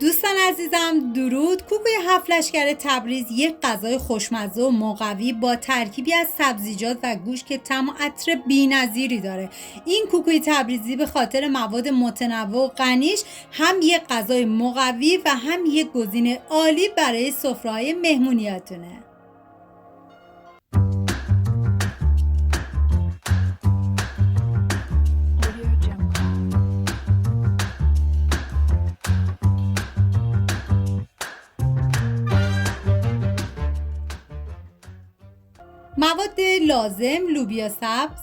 دوستان عزیزم درود. کوکوی 7 لشکر تبریز یک غذای خوشمزه و مقوی با ترکیبی از سبزیجات و گوشت که طعم و عطر بی‌نظیری داره. این کوکوی تبریزی به خاطر مواد متنوع و غنیش هم یک غذای مقوی و هم یک گزینه عالی برای سفره‌های مهمونیاتونه. مواد لازم: لوبیا سبز،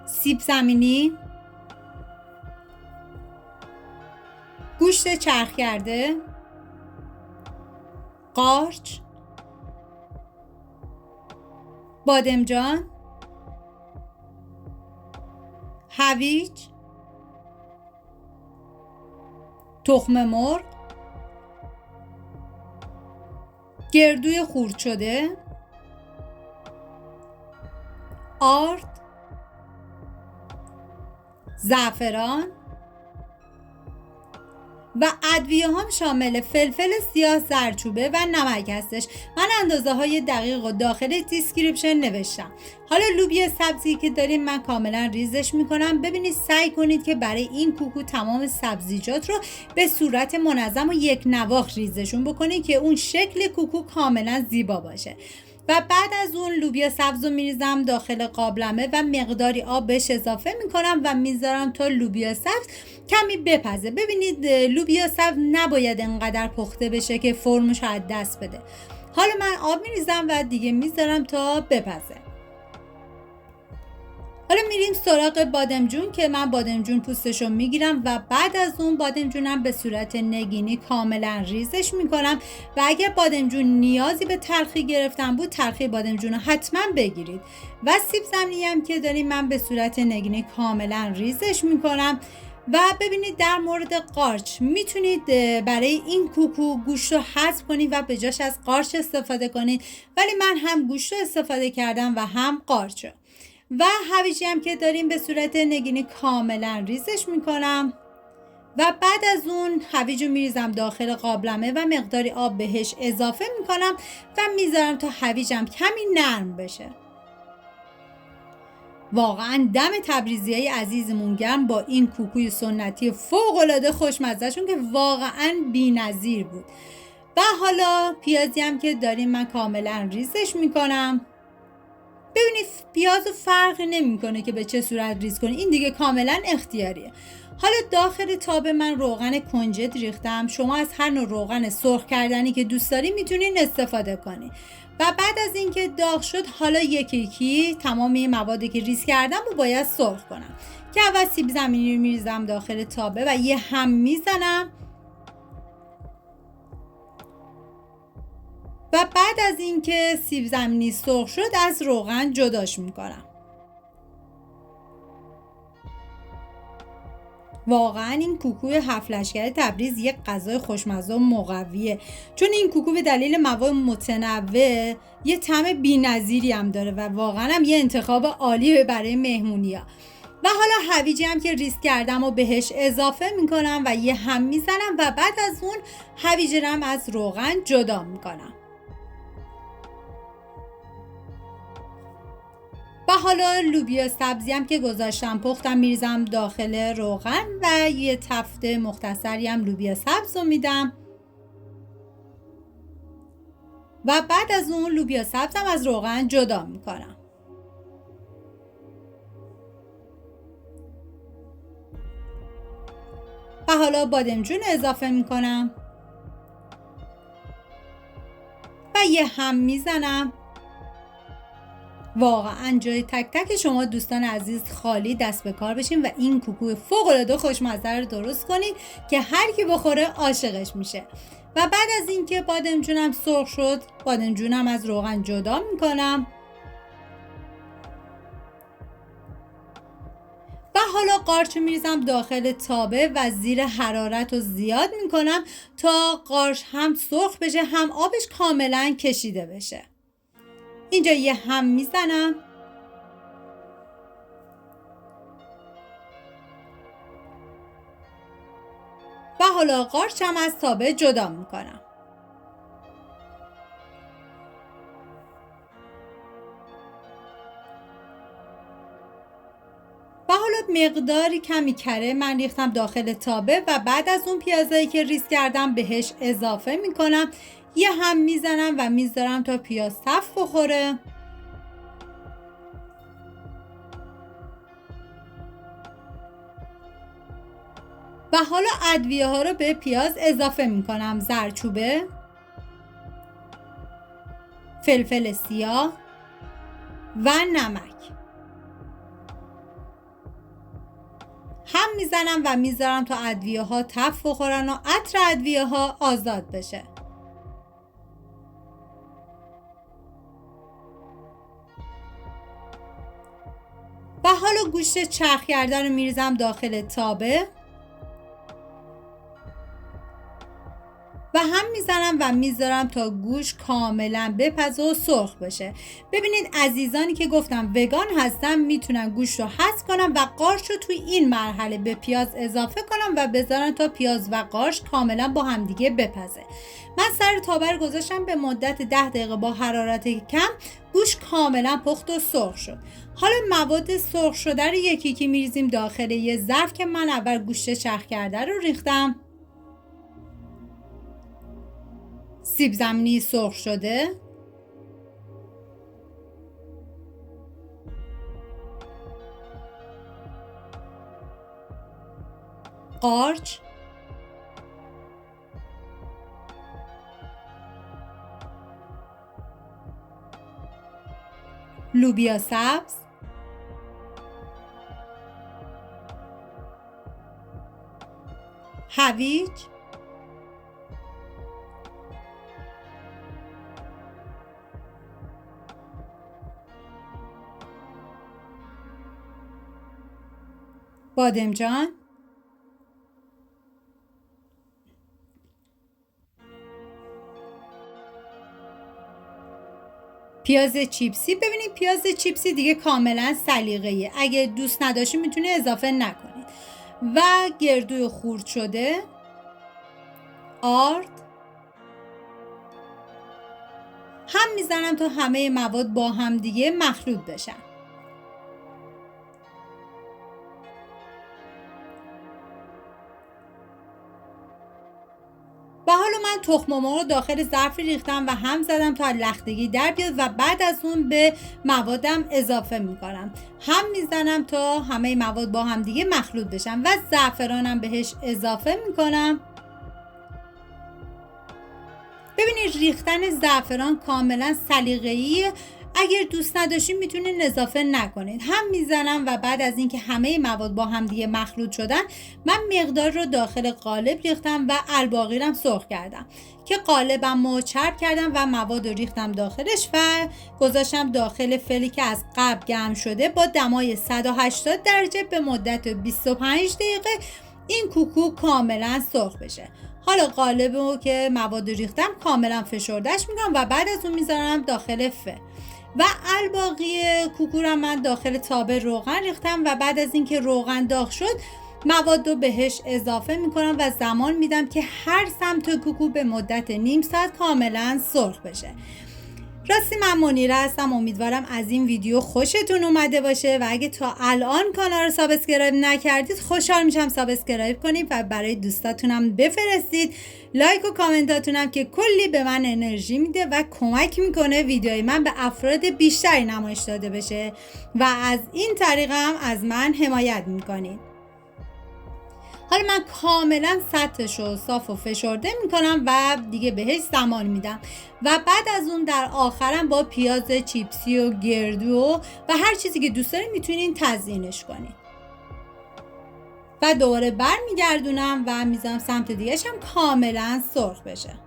سیب زمینی، گوشت چرخ کرده، قارچ، بادمجان، هویج، تخم مرغ، گردوی خرد شده، آرد، زعفران و ادویه هم شامل فلفل سیاه، زردچوبه و نمک هستش. من اندازه های دقیق و داخل دیسکریپشن نوشتم. حالا لوبیا سبزی که داریم من کاملا ریزش میکنم. ببینید سعی کنید که برای این کوکو تمام سبزیجات رو به صورت منظم و یک نواخت ریزشون بکنید که اون شکل کوکو کاملا زیبا باشه. و بعد از اون لوبیا سبز رو میریزم داخل قابلمه و مقداری آب بهش اضافه میکنم و میذارم تا لوبیا سبز کمی بپزه. ببینید لوبیا سبز نباید انقدر پخته بشه که فرمش رو از دست بده. حالا من آب میریزم و دیگه میذارم تا بپزه. حالا میریم سراغ بادمجون که من بادمجون پوستشو میگیرم و بعد از اون بادمجونم به صورت نگینی کاملا ریزش میکنم و اگر بادمجون نیازی به تلخی گرفتن بود تلخی بادمجون رو حتما بگیرید. و سیب زمینی هم که داریم من به صورت نگینی کاملا ریزش میکنم. و ببینید در مورد قارچ میتونید برای این کوکو گوشت رو حذف کنید و به جاش از قارچ استفاده کنید، ولی من هم گوشت رو استفاده کردم و هم قارچ. و هویجی هم که داریم به صورت نگینی کاملا ریزش میکنم و بعد از اون هویج رو میریزم داخل قابلمه و مقداری آب بهش اضافه میکنم و میذارم تا هویجم کمی نرم بشه. واقعا دم تبریزیای عزیزمون گرم با این کوکوی سنتی فوق‌العاده خوشمزه‌شون که واقعا بی‌نظیر بود. و حالا پیازی هم که داریم من کاملا ریزش میکنم. ببینید پیازو فرق نمیکنه که به چه صورت ریز کنی، این دیگه کاملا اختیاریه. حالا داخل تاب من روغن کنجد ریختم. شما از هر نوع روغن سرخ کردنی که دوست داری میتونین استفاده کنی. و بعد از اینکه داغ شد حالا یکی تمام این موادی که ریز کردم رو باید سرخ کنم که اول سیب زمینی رو میریزم داخل تابه و یه هم میزنم و بعد از اینکه سیب زمینی سرخ شد از روغن جداش میکنم. واقعا این کوکوی 7 لشکر تبریز یک غذای خوشمزه و مقویه، چون این کوکو به دلیل مواد متنوع یه طعم بی‌نظیری هم داره و واقعا هم یه انتخاب عالیه برای مهمونی‌ها. و حالا هویجی هم که ریز کردم و بهش اضافه میکنم و یه هم میزنم و بعد از اون هویج رو از روغن جدا میکنم. و حالا لوبیا سبزی هم که گذاشتم پختم میریزم داخل روغن و یه تفته مختصری هم لوبیا سبز رو میدم و بعد از اون لوبیا سبزم از روغن جدا میکنم. و حالا بادمجون اضافه میکنم و یه هم میزنم. واقعا جای تک تک شما دوستان عزیز خالی دست به کار بشین و این کوکو فوق‌العاده خوشمزه رو درست کنید که هر کی بخوره عاشقش میشه. و بعد از اینکه بادمجونم سرخ شد بادمجونم از روغن جدا میکنم و حالا قارچ میریزم داخل تابه و زیر حرارت رو زیاد میکنم تا قارچ هم سرخ بشه هم آبش کاملا کشیده بشه. اینجا یه هم میزنم حالا قارچم از تابه جدا میکنم. و حالا مقداری کمی کره من ریختم داخل تابه و بعد از اون پیازایی که ریز کردم بهش اضافه میکنم. یه هم میزنم و میذارم تا پیاز تف بخوره. و حالا ادویه ها رو به پیاز اضافه میکنم. زردچوبه، فلفل سیاه و نمک. هم میزنم و میذارم تا ادویه ها تف بخورن و عطر ادویه ها آزاد بشه. و حالا گوشت چرخ کرده رو میریزم داخل تابه و هم میزنم و میذارم تا گوشت کاملا بپزه و سرخ بشه. ببینید عزیزانی که گفتم وگان هستن میتونن گوشت رو حذف کنن و قارچ رو توی این مرحله به پیاز اضافه کنم و بذارن تا پیاز و قارچ کاملا با هم دیگه بپزه. من سر تابه رو گذاشتم به مدت 10 دقیقه با حرارت کم. گوشت کاملا پخت و سرخ شد. حالا مواد سرخ شده رو یکی یکی میریزیم داخل یه ظرف که من اول گوشت چرخ کرده رو ریختم. سیب زمینی سرخ شده، قارچ، لوبیا سبز، هویج، بادمجان، پیاز چیپسی. ببینید پیاز چیپسی دیگه کاملا سلیقه‌ایه، اگه دوست نداشتید میتونه اضافه نکنید. و گردوی خورد شده، آرد. هم میزنم تا همه مواد با هم دیگه مخلوط بشن. و حالا من تخم مرغ رو داخل ظرفی ریختم و هم زدم تا لختگی در بیاد و بعد از اون به موادم اضافه میکنم. هم میزنم تا همه مواد با هم دیگه مخلوط بشن و زعفرانم بهش اضافه میکنم. ببینید ریختن زعفران کاملا سلیقه‌ایه، اگر دوست نداشتید میتونید اضافه نکنید. هم میزنم و بعد از اینکه همه مواد با هم دیگه مخلوط شدن من مقدار رو داخل قالب ریختم و الباقی رو سرخ کردم که قالبم رو چرب کردم و مواد رو ریختم داخلش و گذاشتم داخل فلی که از قبل گرم شده با دمای 180 درجه به مدت 25 دقیقه این کوکو کاملا سرخ بشه. حالا قالب رو که مواد ریختم کاملا فشردهش میکنم و بعد از اون میذارم داخل فر و الباقی کوکو رو من داخل تابه روغن ریختم و بعد از اینکه روغن داغ شد مواد رو بهش اضافه میکنم و زمان میدم که هر سمت کوکو به مدت نیم ساعت کاملا سرخ بشه. راستی من منیره هستم، امیدوارم از این ویدیو خوشتون اومده باشه و اگه تا الان کانال رو سابسکرایب نکردید خوشحال میشم سابسکرایب کنید و برای دوستاتونم بفرستید. لایک و کامنتاتونم که کلی به من انرژی میده و کمک میکنه ویدیوی من به افراد بیشتری نمایش داده بشه و از این طریق هم از من حمایت میکنید. حالا من کاملا سطحش رو صاف و فشرده میکنم و دیگه بهش زمان میدم و بعد از اون در آخرم با پیاز چیپسی و گردو و هر چیزی که دوست دارید میتونین تزیینش کنید و دوباره برمیگردونم و میذارم سمت دیگه‌ش هم کاملا سرخ بشه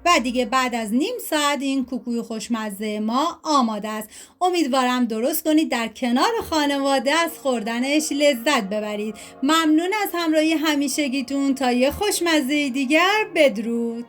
و دیگه بعد از نیم ساعت این کوکوی خوشمزه ما آماده است. امیدوارم درست کنید، در کنار خانواده از خوردنش لذت ببرید. ممنون از همراهی همیشگیتون. تا یه خوشمزه دیگر، بدرود.